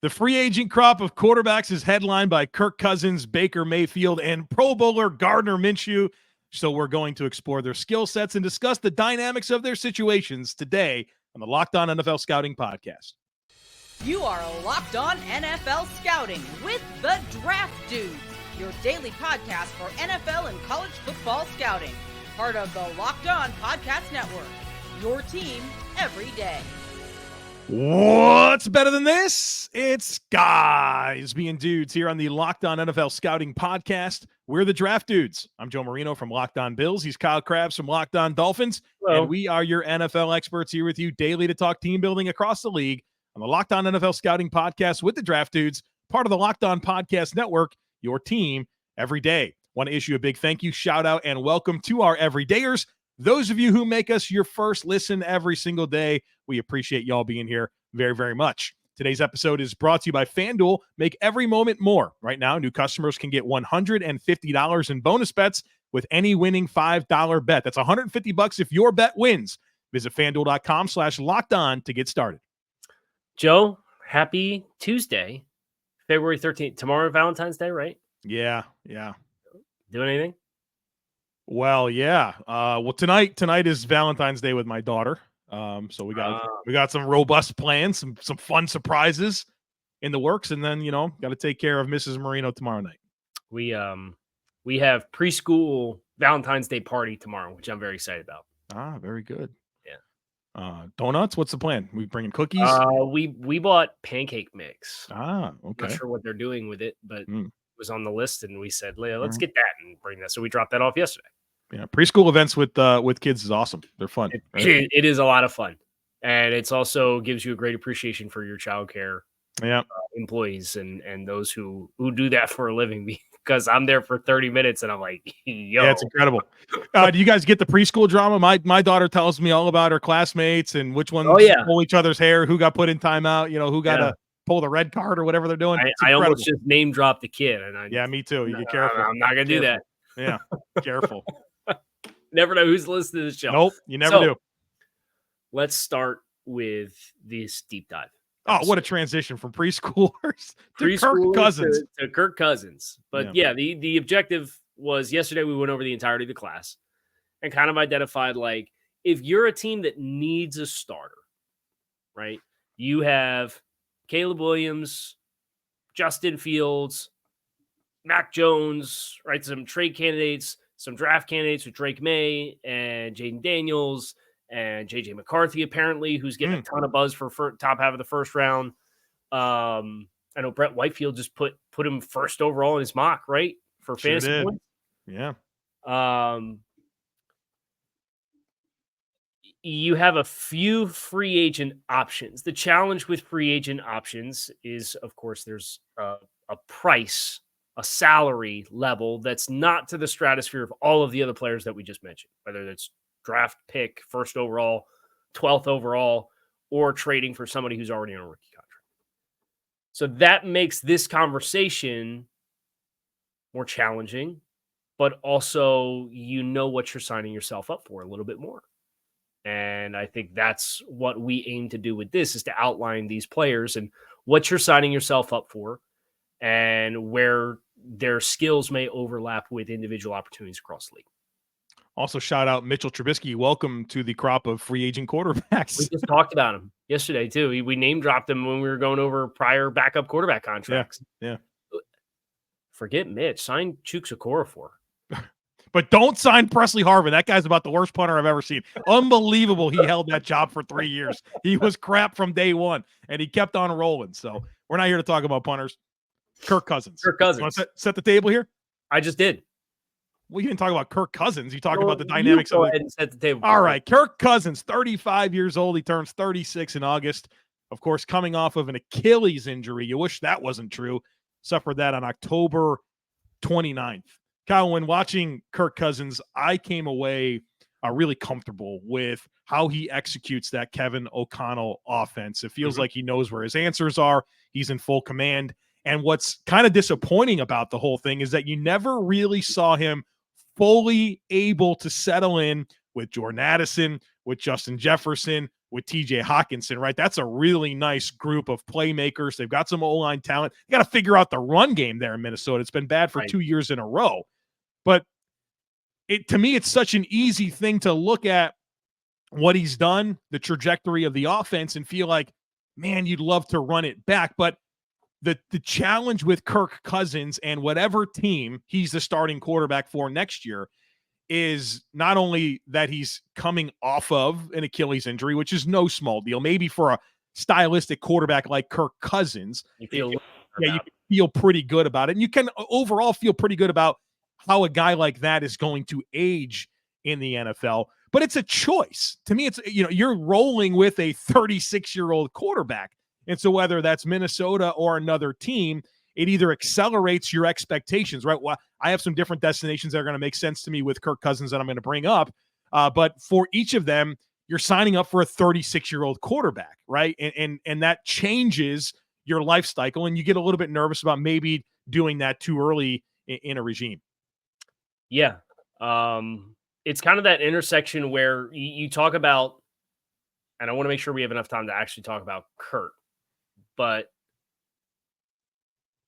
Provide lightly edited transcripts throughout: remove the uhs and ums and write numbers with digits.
The free agent crop of quarterbacks is headlined by Kirk Cousins, Baker Mayfield, and Pro Bowler Gardner Minshew. So we're going to explore their skill sets and discuss the dynamics of their situations today on the Locked On NFL Scouting Podcast. You are Locked On NFL Scouting with the Draft Dudes, your daily podcast for NFL and college football scouting. Part of the Locked On Podcast Network, your team every day. What's better than this? It's guys being dudes here on the Locked On NFL Scouting Podcast. We're the Draft Dudes. I'm Joe Marino from Locked On Bills. He's Kyle Crabbs from Locked On Dolphins. Hello. And we are your NFL experts here with you daily to talk team building across the league on the Locked On NFL Scouting Podcast with the Draft Dudes, part of the Locked On Podcast Network, your team every day. Want to issue a big thank you, shout out, and welcome to our everydayers. Those of you who make us your first listen every single day, we appreciate y'all being here very, very much. Today's episode is brought to you by FanDuel. Make every moment more. Right now, new customers can get $150 in bonus bets with any winning $5 bet. That's $150 if your bet wins. Visit FanDuel.com/LockedOn to get started. Joe, happy Tuesday, February 13th. Tomorrow, Valentine's Day, right? Yeah. Doing anything? Well, yeah. Tonight is Valentine's Day with my daughter. So we got some robust plans, some fun surprises in the works, and then got to take care of Mrs. Marino tomorrow night. We have preschool Valentine's Day party tomorrow, which I'm very excited about. Ah, very good. Yeah. Donuts. What's the plan? We bringing cookies? We bought pancake mix. Ah, okay. Not sure what they're doing with it, but it was on the list, and we said, let's get that and bring that. So we dropped that off yesterday. Yeah, preschool events with kids is awesome. They're fun. It is a lot of fun, and it's also gives you a great appreciation for your childcare employees and those who do that for a living. Because I'm there for 30 minutes, and I'm like, yo, yeah, it's incredible. Do you guys get the preschool drama? My daughter tells me all about her classmates and which ones pull each other's hair, who got put in timeout, who got to pull the red card or whatever they're doing. I almost just name dropped the kid, and me too. You get careful. I'm not gonna do that. Yeah, careful. Never know who's listening to the show. Nope, you never do. Let's start with this deep dive. Oh, what a transition from preschoolers to Kirk Cousins. To Kirk Cousins. But the objective was yesterday we went over the entirety of the class and kind of identified, like, if you're a team that needs a starter, right? You have Caleb Williams, Justin Fields, Mac Jones, right? Some trade candidates, some draft candidates with Drake May and Jaden Daniels and J.J. McCarthy, apparently, who's getting a ton of buzz for top half of the first round. I know Brett Whitefield just put him first overall in his mock, right? For fantasy points. Yeah. You have a few free agent options. The challenge with free agent options is, of course, there's a price, a salary level that's not to the stratosphere of all of the other players that we just mentioned, whether it's draft pick, first overall, 12th overall, or trading for somebody who's already on a rookie contract. So that makes this conversation more challenging, but also what you're signing yourself up for a little bit more. And I think that's what we aim to do with this, is to outline these players and what you're signing yourself up for and where their skills may overlap with individual opportunities across the league. Also, shout out Mitchell Trubisky. Welcome to the crop of free agent quarterbacks. We just talked about him yesterday, too. We name dropped him when we were going over prior backup quarterback contracts. Yeah. Forget Mitch. Sign Chuks Okorafor. But don't sign Presley Harvin. That guy's about the worst punter I've ever seen. Unbelievable. He held that job for 3 years. He was crap from day one, and he kept on rolling. So we're not here to talk about punters. Kirk Cousins. Kirk Cousins. You want to set the table here? I just did. Well, you didn't talk about Kirk Cousins. You talked about the dynamics of it. And set the table. All right. Kirk Cousins, 35 years old. He turns 36 in August. Of course, coming off of an Achilles injury. You wish that wasn't true. Suffered that on October 29th. Kyle, when watching Kirk Cousins, I came away really comfortable with how he executes that Kevin O'Connell offense. It feels like he knows where his answers are. He's in full command. And what's kind of disappointing about the whole thing is that you never really saw him fully able to settle in with Jordan Addison, with Justin Jefferson, with TJ Hawkinson, right? That's a really nice group of playmakers. They've got some O-line talent. You got to figure out the run game there in Minnesota. It's been bad for 2 years in a row. But to me, it's such an easy thing to look at what he's done, the trajectory of the offense, and feel like, man, you'd love to run it back. But the challenge with Kirk Cousins and whatever team he's the starting quarterback for next year is not only that he's coming off of an Achilles injury, which is no small deal, maybe for a stylistic quarterback like Kirk Cousins, you can feel pretty good about it. And you can overall feel pretty good about how a guy like that is going to age in the NFL. But it's a choice. To me, it's, you're rolling with a 36-year-old quarterback. And so whether that's Minnesota or another team, it either accelerates your expectations, right? Well, I have some different destinations that are going to make sense to me with Kirk Cousins that I'm going to bring up. But for each of them, you're signing up for a 36-year-old quarterback, right? And that changes your life cycle, and you get a little bit nervous about maybe doing that too early in a regime. Yeah. It's kind of that intersection where you talk about, and I want to make sure we have enough time to actually talk about Kirk, but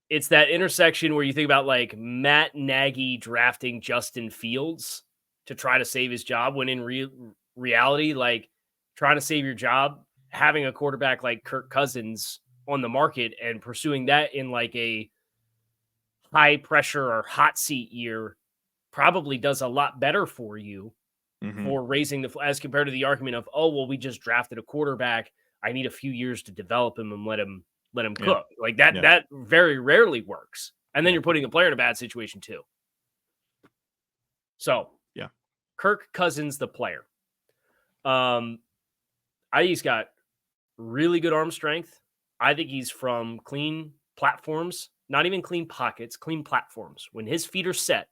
it's that intersection where you think about like Matt Nagy drafting Justin Fields to try to save his job, when in reality, like trying to save your job, having a quarterback like Kirk Cousins on the market and pursuing that in like a high pressure or hot seat year probably does a lot better for you for raising as compared to the argument of, oh, well, we just drafted a quarterback. I need a few years to develop him and let him cook. Like that, that very rarely works. And then you're putting the player in a bad situation too. So Kirk Cousins, the player. I think he's got really good arm strength. I think he's from clean platforms, not even clean pockets, clean platforms. When his feet are set,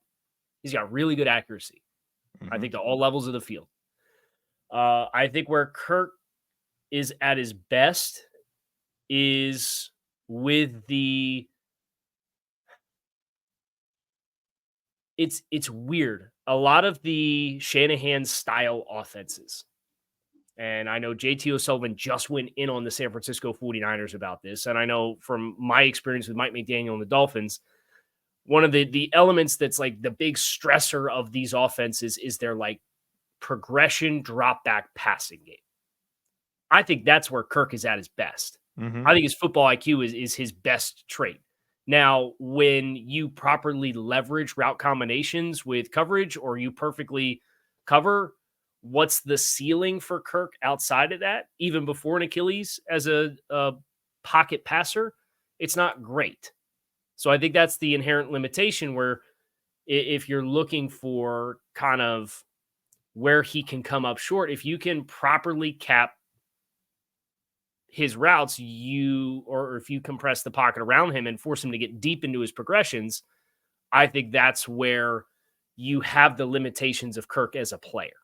he's got really good accuracy. I think to all levels of the field. I think where Kirk is at his best is with the it's weird. A lot of the Shanahan style offenses. And I know JT O'Sullivan just went in on the San Francisco 49ers about this. And I know from my experience with Mike McDaniel and the Dolphins, one of the elements that's like the big stressor of these offenses is their like progression drop back passing game. I think that's where Kirk is at his best. I think his football IQ is his best trait. Now, when you properly leverage route combinations with coverage, or you perfectly cover, what's the ceiling for Kirk outside of that, even before an Achilles as a pocket passer? It's not great. So I think that's the inherent limitation, where if you're looking for kind of where he can come up short, if you can properly cap his routes, or if you compress the pocket around him and force him to get deep into his progressions, I think that's where you have the limitations of Kirk as a player.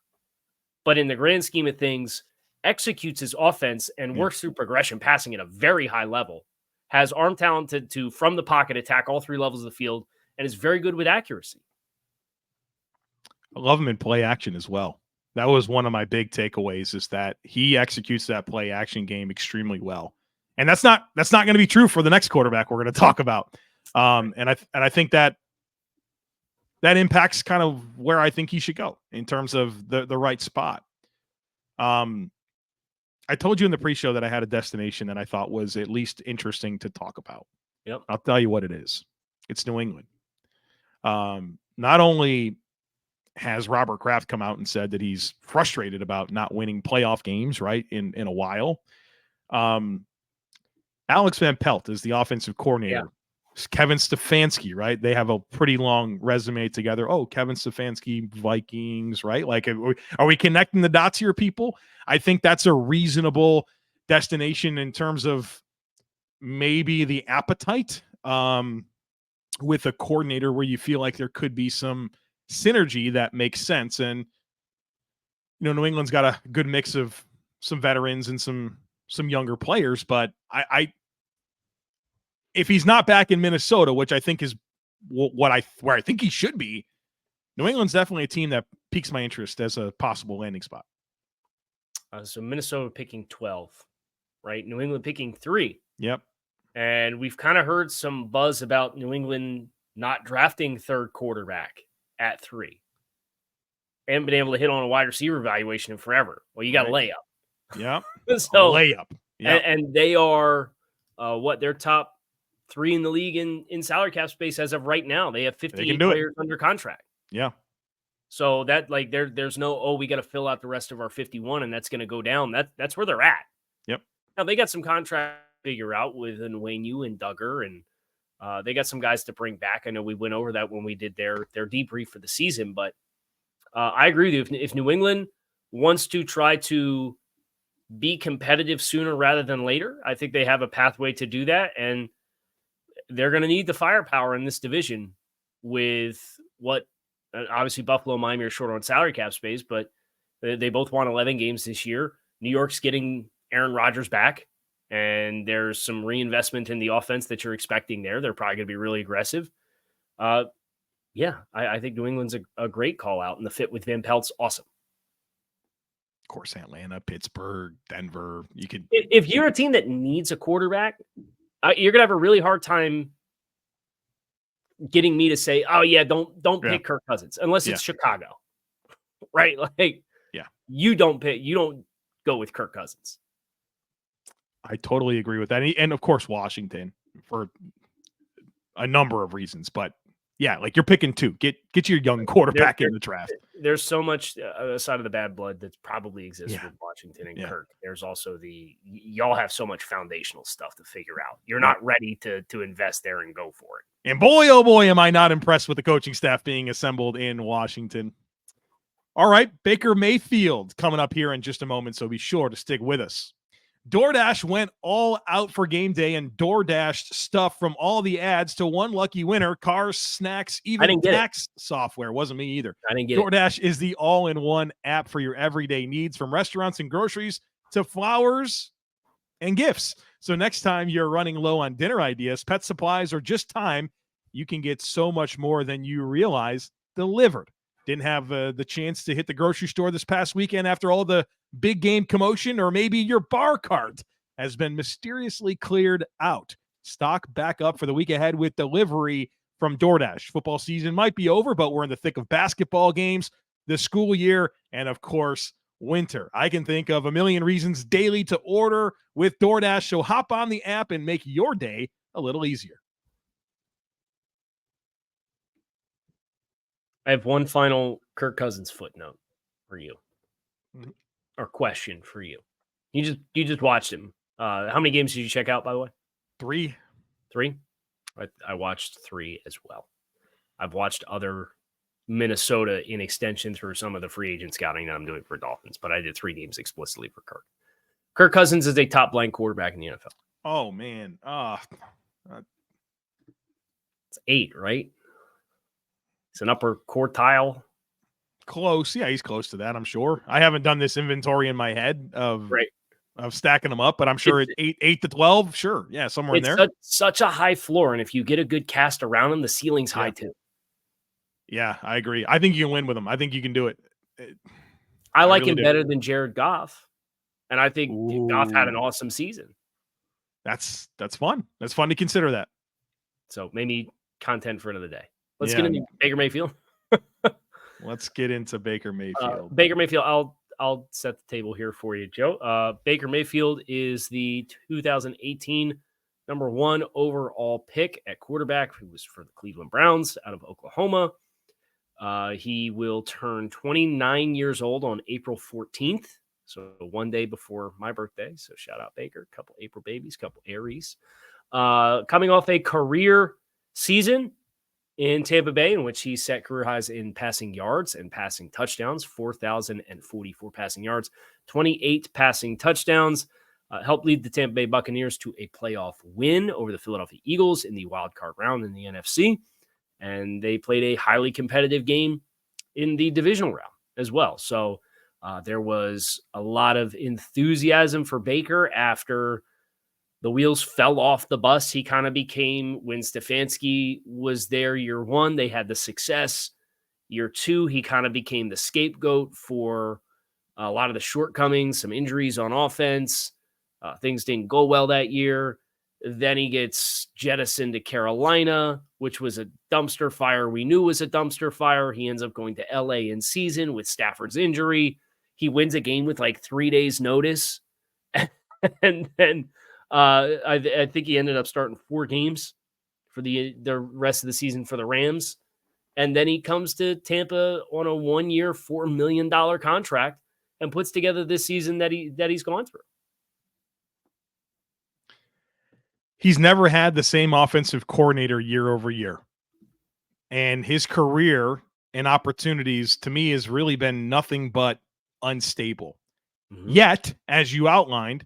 But in the grand scheme of things, executes his offense and works through progression, passing at a very high level, has arm talent to from the pocket attack all three levels of the field, and is very good with accuracy. I love him in play action as well. That was one of my big takeaways, is that he executes that play action game extremely well. And that's not going to be true for the next quarterback we're going to talk about. And I think that impacts kind of where I think he should go in terms of the right spot. I told you in the pre-show that I had a destination that I thought was at least interesting to talk about. Yep. I'll tell you what it is. It's New England. Not only has Robert Kraft come out and said that he's frustrated about not winning playoff games, right, in a while. Alex Van Pelt is the offensive coordinator. Yeah. Kevin Stefanski, right? They have a pretty long resume together. Oh, Kevin Stefanski, Vikings, right? Like, are we connecting the dots here, people? I think that's a reasonable destination in terms of maybe the appetite with a coordinator where you feel like there could be some synergy that makes sense. And New England's got a good mix of some veterans and some younger players, but I if he's not back in Minnesota, which I think is where I think he should be, New England's definitely a team that piques my interest as a possible landing spot. So Minnesota picking 12, right? New England picking 3. Yep. And we've kind of heard some buzz about New England not drafting third quarterback at 3. And been able to hit on a wide receiver evaluation in forever. Well, you got a layup. Yep. So layup. Yep. And they are they're top 3 in the league in salary cap space as of right now. They have 58 players under contract. Yeah. So that there's no, we got to fill out the rest of our 51 and that's going to go down. That's where they're at. Yep. Now they got some contract to figure out with Nwenu and Duggar, and they got some guys to bring back. I know we went over that when we did their debrief for the season, but I agree with you. If New England wants to try to be competitive sooner rather than later, I think they have a pathway to do that, and they're going to need the firepower in this division with what obviously Buffalo and Miami are short on salary cap space, but they both won 11 games this year. New York's getting Aaron Rodgers back, and there's some reinvestment in the offense that you're expecting there. They're probably going to be really aggressive. I think New England's a great call out, and the fit with Van Pelt's awesome. Of course, Atlanta, Pittsburgh, Denver. You could, if you're a team that needs a quarterback, you're gonna have a really hard time getting me to say, "Oh yeah, don't pick Kirk Cousins," unless it's Chicago, right? Like, you don't go with Kirk Cousins. I totally agree with that, and of course Washington for a number of reasons, but. Yeah, like you're picking 2. Get your young quarterback in the draft. There's so much aside of the bad blood that probably exists with Washington and Kirk. There's also y'all have so much foundational stuff to figure out. You're not ready to invest there and go for it. And boy, oh boy, am I not impressed with the coaching staff being assembled in Washington. All right, Baker Mayfield coming up here in just a moment, so be sure to stick with us. DoorDash went all out for game day and DoorDashed stuff from all the ads to one lucky winner. Cars, snacks, even tax software. Wasn't me either. I didn't get DoorDash is the all-in-one app for your everyday needs, from restaurants and groceries to flowers and gifts. So next time you're running low on dinner ideas, pet supplies, or just time, you can get so much more than you realize delivered. Didn't have the chance to hit the grocery store this past weekend after all the big game commotion, or maybe your bar cart has been mysteriously cleared out. Stock back up for the week ahead with delivery from DoorDash. Football season might be over, but we're in the thick of basketball games, the school year, and of course, winter. I can think of a million reasons daily to order with DoorDash, so hop on the app and make your day a little easier. I have one final Kirk Cousins footnote for you, or question for you. You just watched him. How many games did you check out, by the way? 3. 3? I watched 3 as well. I've watched other Minnesota in extension through some of the free agent scouting that I'm doing for Dolphins, but I did 3 games explicitly for Kirk. Kirk Cousins is a top blank quarterback in the NFL. Oh, man. It's 8, right? It's an upper quartile. Close. Yeah, he's close to that, I'm sure. I haven't done this inventory in my head of stacking them up, but I'm sure it's 8 to 12. Sure. Yeah, somewhere in there. Such a high floor. And if you get a good cast around him, the ceiling's high too. Yeah, I agree. I think you can win with him. I think you can do it. I like him better than Jared Goff. And I think Goff had an awesome season. That's fun. That's fun to consider that. So maybe content for another day. Let's get into Baker Mayfield. Let's get into Baker Mayfield. Baker Mayfield, I'll set the table here for you, Joe. Baker Mayfield is the 2018 number 1 overall pick at quarterback, who was for the Cleveland Browns out of Oklahoma. He will turn 29 years old on April 14th, so one day before my birthday. So shout out Baker, a couple April babies, couple Aries. Coming off a career season in Tampa Bay, in which he set career highs in passing yards and passing touchdowns, 4,044 passing yards, 28 passing touchdowns, helped lead the Tampa Bay Buccaneers to a playoff win over the Philadelphia Eagles in the wild card round in the NFC. And they played a highly competitive game in the divisional round as well. So there was a lot of enthusiasm for Baker after the wheels fell off the bus. He kind of became, when Stefanski was there year 1, they had the success. Year 2, he kind of became the scapegoat for A lot of the shortcomings, some injuries on offense. Things didn't go well that year. Then he gets jettisoned to Carolina, which was a dumpster fire. We knew was a dumpster fire. He ends up going to LA in season with Stafford's injury. He wins a game with like 3 days notice. And then I think he ended up starting 4 games for the rest of the season for the Rams. And then he comes to Tampa on a 1-year, $4 million contract and puts together this season that he's gone through. He's never had the same offensive coordinator year over year. And his career and opportunities, to me, has really been nothing but unstable. Mm-hmm. Yet, as you outlined,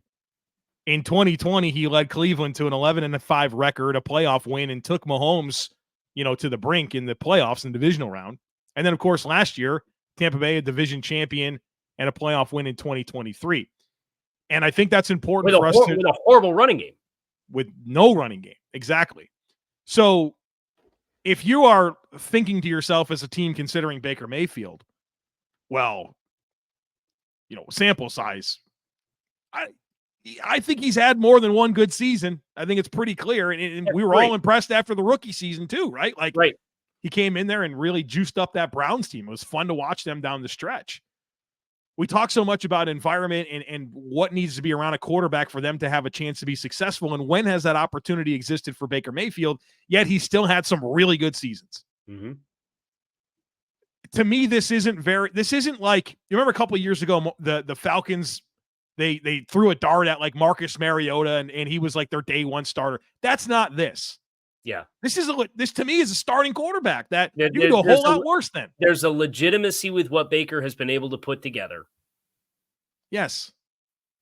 in 2020, he led Cleveland to an 11-5 record, a playoff win, and took Mahomes, to the brink in the playoffs and divisional round. And then, of course, last year, Tampa Bay, a division champion, and a playoff win in 2023. And I think that's important for us with a horrible running game. With no running game. Exactly. So if you are thinking to yourself as a team considering Baker Mayfield, well, sample size, I think he's had more than one good season. I think it's pretty clear. And we were all impressed after the rookie season too, right? Right. He came in there and really juiced up that Browns team. It was fun to watch them down the stretch. We talk so much about environment and what needs to be around a quarterback for them to have a chance to be successful. And when has that opportunity existed for Baker Mayfield? Yet he still had some really good seasons. Mm-hmm. To me, this isn't like, you remember a couple of years ago, the Falcons, they threw a dart at like Marcus Mariota and he was like their day one starter. That's not this. Yeah. This to me is a starting quarterback that you can do a whole lot worse than. There's a legitimacy with what Baker has been able to put together. Yes.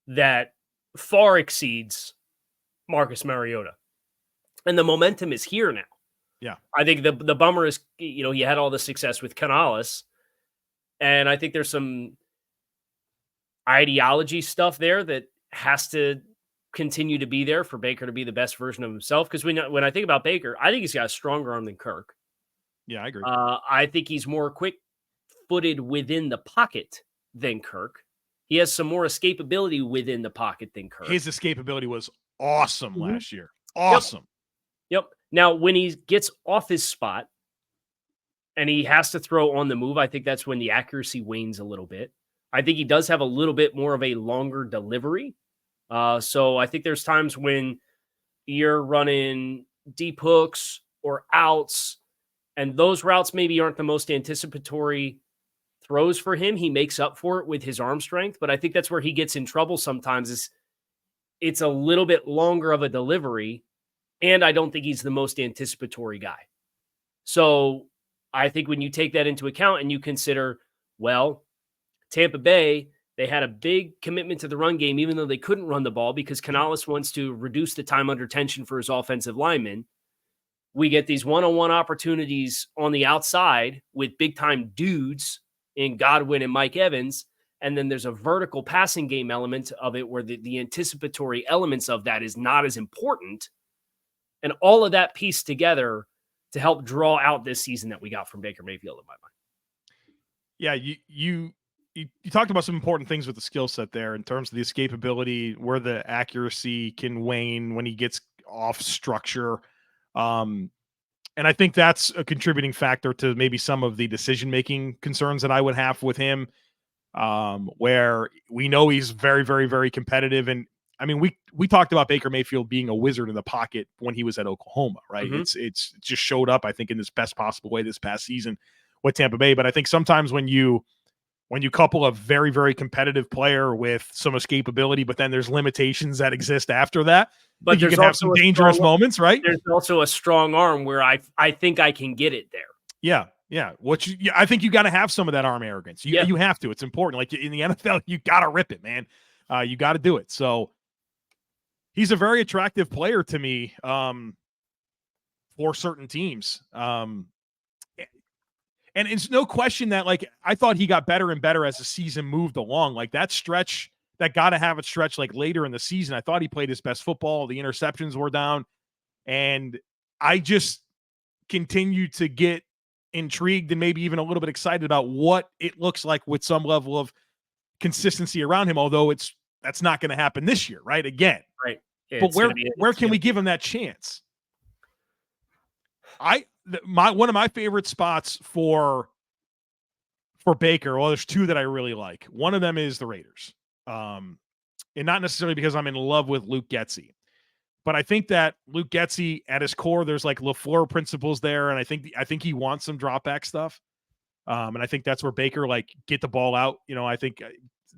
That far exceeds Marcus Mariota. And the momentum is here now. Yeah. I think the bummer is, he had all the success with Canales. And I think there's some ideology stuff there that has to continue to be there for Baker to be the best version of himself. Because when I think about Baker, I think he's got a stronger arm than Kirk. Yeah, I agree. I think he's more quick-footed within the pocket than Kirk. He has some more escapability within the pocket than Kirk. His escapability was awesome last year. Awesome. Yep. Now, when he gets off his spot and he has to throw on the move, I think that's when the accuracy wanes a little bit. I think he does have a little bit more of a longer delivery. So I think there's times when you're running deep hooks or outs, and those routes maybe aren't the most anticipatory throws for him. He makes up for it with his arm strength, but I think that's where he gets in trouble sometimes is it's a little bit longer of a delivery, and I don't think he's the most anticipatory guy. So I think when you take that into account and you consider, well, Tampa Bay, they had a big commitment to the run game, even though they couldn't run the ball because Canales wants to reduce the time under tension for his offensive linemen. We get these one-on-one opportunities on the outside with big-time dudes in Godwin and Mike Evans, and then there's a vertical passing game element of it where the anticipatory elements of that is not as important. And all of that pieced together to help draw out this season that we got from Baker Mayfield in my mind. Yeah, you talked about some important things with the skill set there in terms of the escapability, where the accuracy can wane when he gets off structure. And I think that's a contributing factor to maybe some of the decision-making concerns that I would have with him, where we know he's very, very, very competitive. And I mean, we talked about Baker Mayfield being a wizard in the pocket when he was at Oklahoma, right? Mm-hmm. It's just showed up, I think, in this best possible way this past season with Tampa Bay. But I think sometimes when you couple a very, very competitive player with some escapability, but then there's limitations that exist after that, but you can have some dangerous moments, right? There's also a strong arm where I think I can get it there. Yeah. Yeah. I think you got to have some of that arm arrogance. You have to. It's important. Like in the NFL, you got to rip it, man. You got to do it. So he's a very attractive player to me for certain teams. And it's no question that, like, I thought he got better and better as the season moved along. Like that stretch, that got to have it stretch like later in the season, I thought he played his best football. The interceptions were down. And I just continue to get intrigued and maybe even a little bit excited about what it looks like with some level of consistency around him, although that's not going to happen this year, right? Again. Right. But where can we give him that chance? One of my favorite spots for Baker, well, there's two that I really like. One of them is the Raiders. And not necessarily because I'm in love with Luke Getsy, but I think that Luke Getsy at his core, there's like LaFleur principles there. And I think he wants some drop back stuff. And I think that's where Baker, like, get the ball out. I think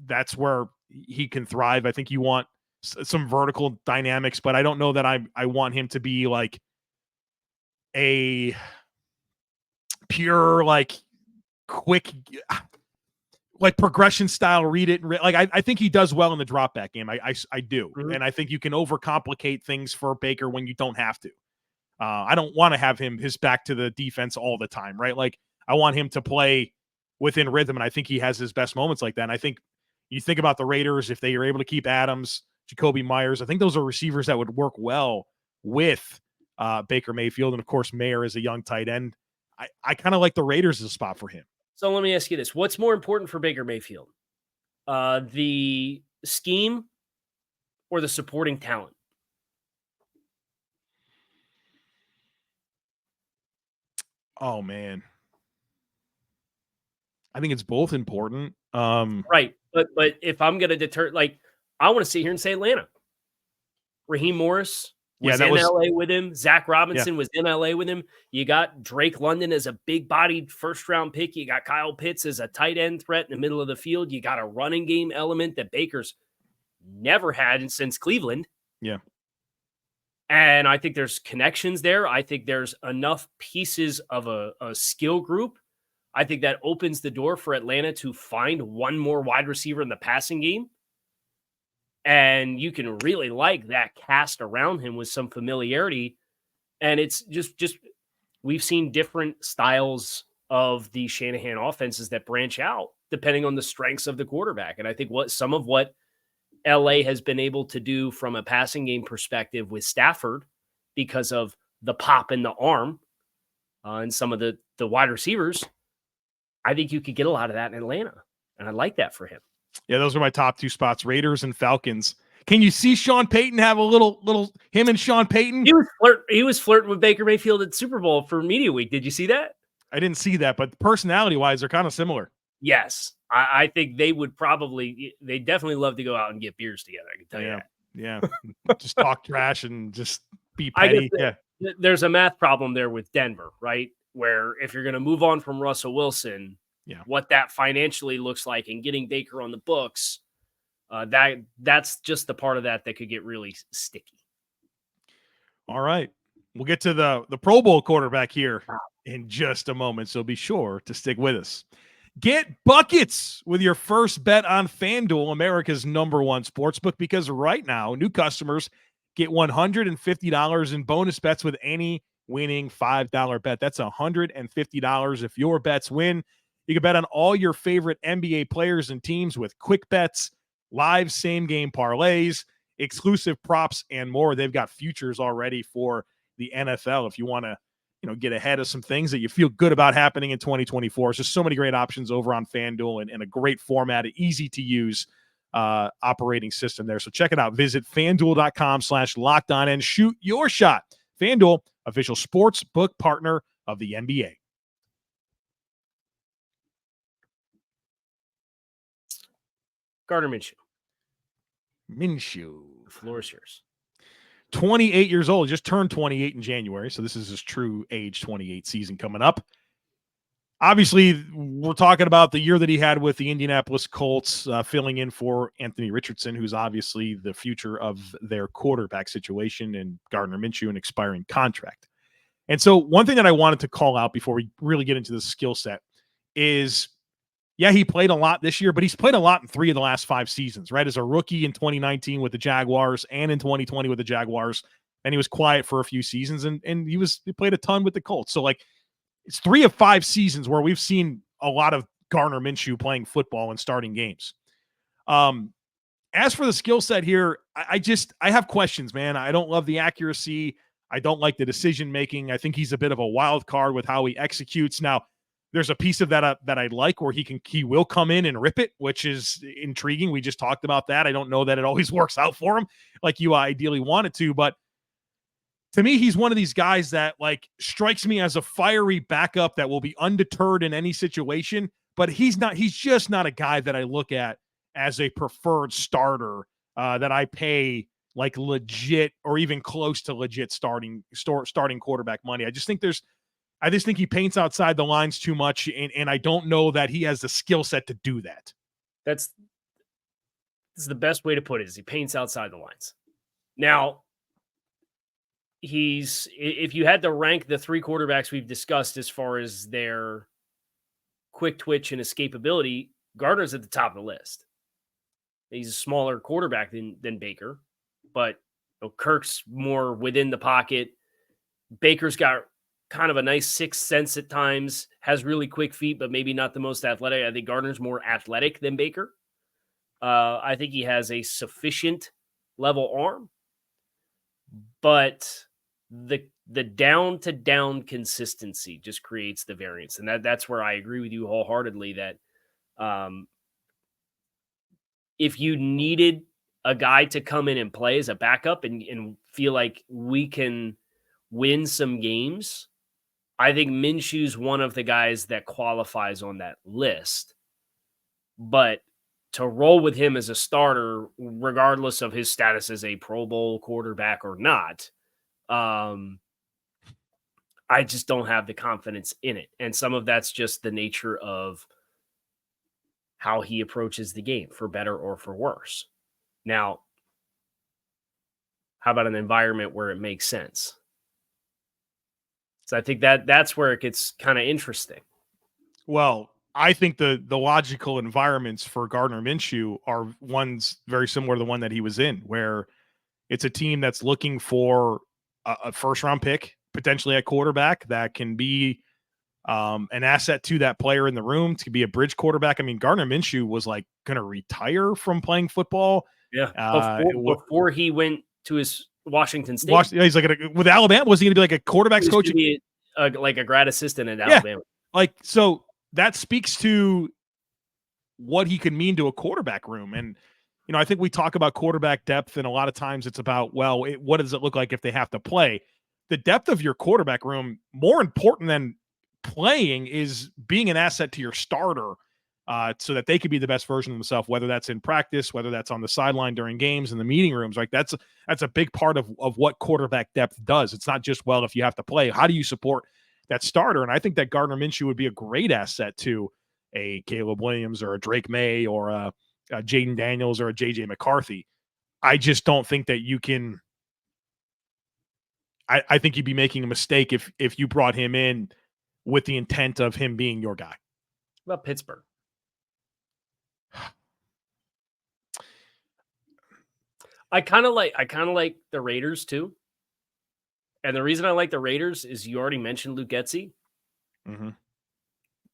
that's where he can thrive. I think you want some vertical dynamics, but I don't know that I want him to be like a pure, like, quick, like, progression style, read it. I think he does well in the drop back game. I do. Mm-hmm. And I think you can overcomplicate things for Baker when you don't have to. I don't want to have his back to the defense all the time, right? Like, I want him to play within rhythm. And I think he has his best moments like that. And I think you think about the Raiders, if they are able to keep Adams, Jacoby Myers, I think those are receivers that would work well with Baker Mayfield. And of course, Mayer is a young tight end. I kind of like the Raiders as a spot for him. So let me ask you this. What's more important for Baker Mayfield? The scheme or the supporting talent? Oh, man. I think it's both important. Right. But if I'm going to deter, like, I want to sit here and say Atlanta. Raheem Morris was in LA with him. Zac Robinson was in LA with him. You got Drake London as a big-bodied first-round pick. You got Kyle Pitts as a tight end threat in the middle of the field. You got a running game element that Baker's never had since Cleveland. Yeah. And I think there's connections there. I think there's enough pieces of a skill group. I think that opens the door for Atlanta to find one more wide receiver in the passing game. And you can really like that cast around him with some familiarity. And it's just we've seen different styles of the Shanahan offenses that branch out depending on the strengths of the quarterback. And I think some of what LA has been able to do from a passing game perspective with Stafford because of the pop in the arm and some of the wide receivers, I think you could get a lot of that in Atlanta. And I like that for him. Yeah, those are my top two spots, Raiders and Falcons. Can you see Sean Payton have a little him and Sean Payton? He was flirting with Baker Mayfield at Super Bowl for Media Week. Did you see that? I didn't see that, but personality-wise, they're kind of similar. Yes. I think they definitely love to go out and get beers together. I can tell you that. Yeah. Just talk trash and just be petty. There's a math problem there with Denver, right? Where if you're going to move on from Russell Wilson, what that financially looks like and getting Baker on the books, that's just the part of that could get really sticky. All right. We'll get to the Pro Bowl quarterback here in just a moment, so be sure to stick with us. Get buckets with your first bet on FanDuel, America's #1 sportsbook, because right now, new customers get $150 in bonus bets with any winning $5 bet. That's $150 if your bets win. You can bet on all your favorite NBA players and teams with quick bets, live same-game parlays, exclusive props, and more. They've got futures already for the NFL if you want to get ahead of some things that you feel good about happening in 2024. It's just so many great options over on FanDuel and a great format, easy to use operating system there. So check it out. Visit FanDuel.com/lockedon and shoot your shot. FanDuel, official sports book partner of the NBA. Gardner Minshew. The floor is yours. 28 years old, just turned 28 in January. So this is his true age 28 season coming up. Obviously, we're talking about the year that he had with the Indianapolis Colts, filling in for Anthony Richardson, who's obviously the future of their quarterback situation, and Gardner Minshew, an expiring contract. And so one thing that I wanted to call out before we really get into the skill set is, he played a lot this year, but he's played a lot in 3 of the last 5 seasons, right? As a rookie in 2019 with the Jaguars and in 2020 with the Jaguars. And he was quiet for a few seasons and he played a ton with the Colts. So it's 3 of 5 seasons where we've seen a lot of Gardner Minshew playing football and starting games. As for the skill set here, I have questions, man. I don't love the accuracy. I don't like the decision-making. I think he's a bit of a wild card with how he executes. Now, there's a piece of that that I like where he will come in and rip it, which is intriguing. We just talked about that. I don't know that it always works out for him like you ideally want it to, but to me, he's one of these guys that like strikes me as a fiery backup that will be undeterred in any situation, but he's just not a guy that I look at as a preferred starter that I pay like legit or even close to legit starting quarterback money. I just think he paints outside the lines too much, and I don't know that he has the skill set to do that. This is the best way to put it, is he paints outside the lines. Now, if you had to rank the 3 quarterbacks we've discussed as far as their quick twitch and escapability, Gardner's at the top of the list. He's a smaller quarterback than Baker, but Kirk's more within the pocket. Baker's got kind of a nice sixth sense at times, has really quick feet, but maybe not the most athletic. I think Gardner's more athletic than Baker. I think he has a sufficient level arm, but the down to down consistency just creates the variance. And that's where I agree with you wholeheartedly that if you needed a guy to come in and play as a backup and feel like we can win some games, I think Minshew's one of the guys that qualifies on that list. But to roll with him as a starter, regardless of his status as a Pro Bowl quarterback or not, I just don't have the confidence in it. And some of that's just the nature of how he approaches the game, for better or for worse. Now, how about an environment where it makes sense? So I think that's where it gets kind of interesting. Well, I think the logical environments for Gardner Minshew are ones very similar to the one that he was in, where it's a team that's looking for a first-round pick, potentially at quarterback, that can be an asset to that player in the room, to be a bridge quarterback. I mean, Gardner Minshew was like going to retire from playing football. Yeah, before he went to his Washington State. He's like with Alabama. Was he going to be like a quarterback's coach? Like a grad assistant at Alabama. Like, so that speaks to what he can mean to a quarterback room. And, you know, I think we talk about quarterback depth, and a lot of times it's about, well, what does it look like if they have to play? The depth of your quarterback room, more important than playing, is being an asset to your starter, so that they could be the best version of themselves, whether that's in practice, whether that's on the sideline during games, in the meeting rooms. Like that's a big part of what quarterback depth does. It's not just, well, if you have to play, how do you support that starter? And I think that Gardner Minshew would be a great asset to a Caleb Williams or a Drake May or a Jaden Daniels or a JJ McCarthy. I just don't think that you can. I think you'd be making a mistake if you brought him in with the intent of him being your guy. What about Pittsburgh? I kind of like the Raiders too. And the reason I like the Raiders is you already mentioned Luke Getsy. Mm-hmm.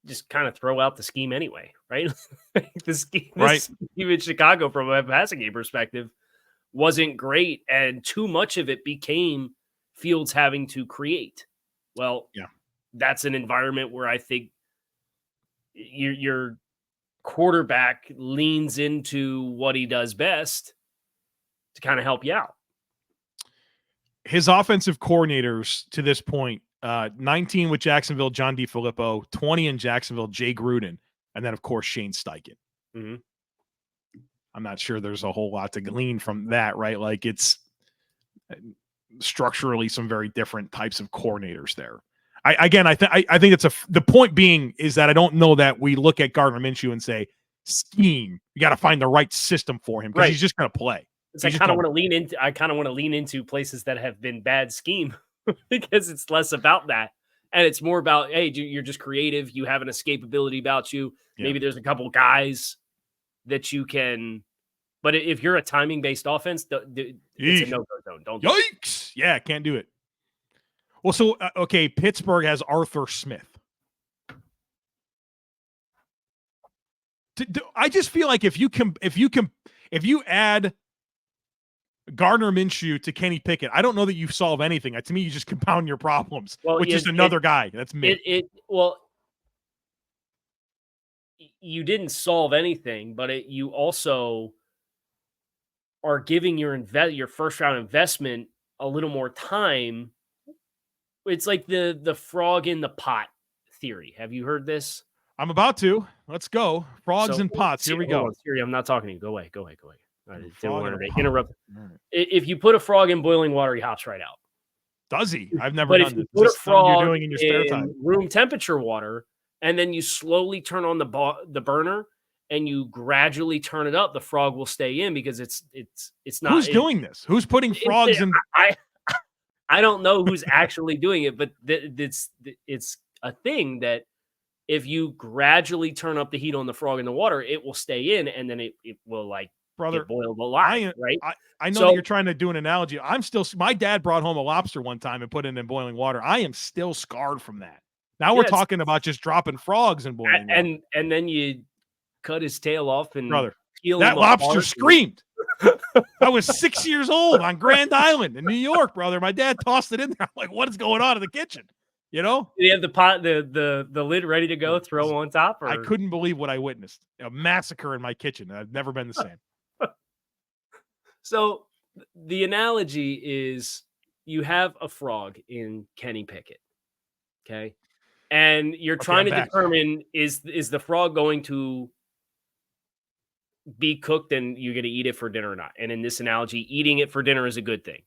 Just kind of throw out the scheme anyway, right? The scheme in Chicago from a passing game perspective wasn't great, and too much of it became Fields having to create. Well, yeah, that's an environment where I think your quarterback leans into what he does best to kind of help you out. His offensive coordinators to this point, 19 with Jacksonville, John DeFilippo, 20 in Jacksonville, Jay Gruden, and then, of course, Shane Steichen. Mm-hmm. I'm not sure there's a whole lot to glean from that, right? Like, it's structurally some very different types of coordinators there. I think it's the point being is that I don't know that we look at Gardner Minshew and say, scheme, you got to find the right system for him, because he's just going to play. I kind of want to lean into places that have been bad scheme because it's less about that. And it's more about, hey, you're just creative. You have an escapability about you. Yeah. Maybe there's a couple guys that you can, but if you're a timing based offense, it's a no-go zone. Don't Yikes. Yeah, can't do it. Well, so, okay. Pittsburgh has Arthur Smith. I just feel like if you add Gardner Minshew to Kenny Pickett, I don't know that you solve anything. To me, you just compound your problems, which is another guy. That's me. you didn't solve anything, but you also are giving your first round investment a little more time. It's like the frog in the pot theory. Have you heard this? I'm about to. Let's go. Frogs and pots. Here we go. Siri, I'm not talking to you. Go away. I didn't want to interrupt. Right. If you put a frog in boiling water, he hops right out. Does he? I've never done this. But if you put a frog you're doing in your spare time. Room temperature water, and then you slowly turn on the burner and you gradually turn it up, the frog will stay in because it's not. Who's doing this? Who's putting frogs in? I don't know who's actually doing it, but it's a thing that if you gradually turn up the heat on the frog in the water, it will stay in, and then it will get boiled alive, right? I know that you're trying to do an analogy. My dad brought home a lobster one time and put it in boiling water. I am still scarred from that. Now we're talking about just dropping frogs in boiling water. And then you cut his tail off and peel that lobster screamed. I was 6 years old on Grand Island in New York, brother. My dad tossed it in there. I'm like, what is going on in the kitchen? You know? Did you have the pot, the lid ready to go, throw on top? Or? I couldn't believe what I witnessed. A massacre in my kitchen. I've never been the same. So the analogy is you have a frog in Kenny Pickett, okay? And you're trying to determine, is the frog going to be cooked and you're going to eat it for dinner or not? And in this analogy, eating it for dinner is a good thing.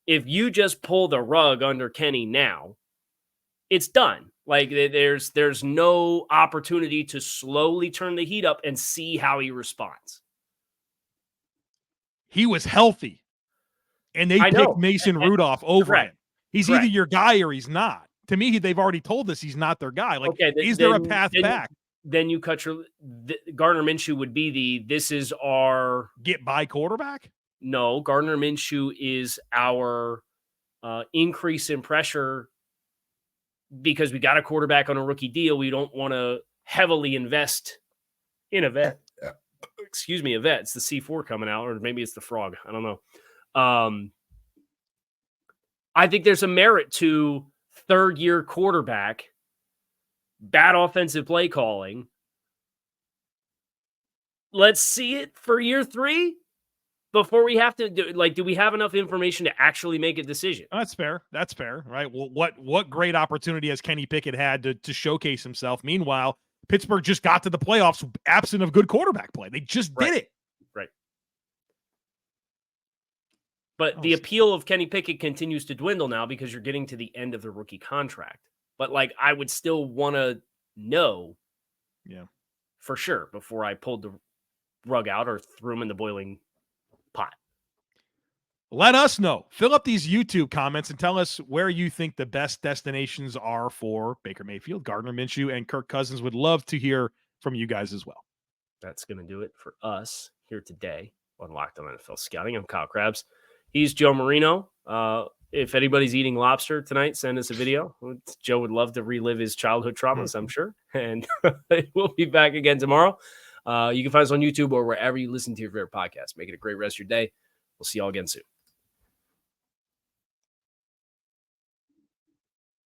If you just pull the rug under Kenny now, it's done. Like there's no opportunity to slowly turn the heat up and see how he responds. He was healthy, and they picked Mason Rudolph over him. He's either your guy or he's not. To me, they've already told us he's not their guy. Like, is there a path back? Then you cut Gardner Minshew would be this is our get by quarterback. No, Gardner Minshew is our increase in pressure because we got a quarterback on a rookie deal. We don't want to heavily invest in a vet. Excuse me, a vet. It's the C4 coming out, or maybe it's the frog. I don't know. I think there's a merit to third-year quarterback, bad offensive play calling. Let's see it for year 3 before we have to do we have enough information to actually make a decision? That's fair. That's fair, right? Well, what great opportunity has Kenny Pickett had to showcase himself? Meanwhile, Pittsburgh just got to the playoffs absent of good quarterback play. They just did it. Right. But the appeal of Kenny Pickett continues to dwindle now because you're getting to the end of the rookie contract. But I would still want to know for sure before I pulled the rug out or threw him in the boiling pot. Let us know. Fill up these YouTube comments and tell us where you think the best destinations are for Baker Mayfield, Gardner Minshew, and Kirk Cousins. Would love to hear from you guys as well. That's going to do it for us here today on Locked On NFL Scouting. I'm Kyle Crabbs. He's Joe Marino. If anybody's eating lobster tonight, send us a video. Joe would love to relive his childhood traumas, I'm sure. And we'll be back again tomorrow. You can find us on YouTube or wherever you listen to your favorite podcast. Make it a great rest of your day. We'll see you all again soon.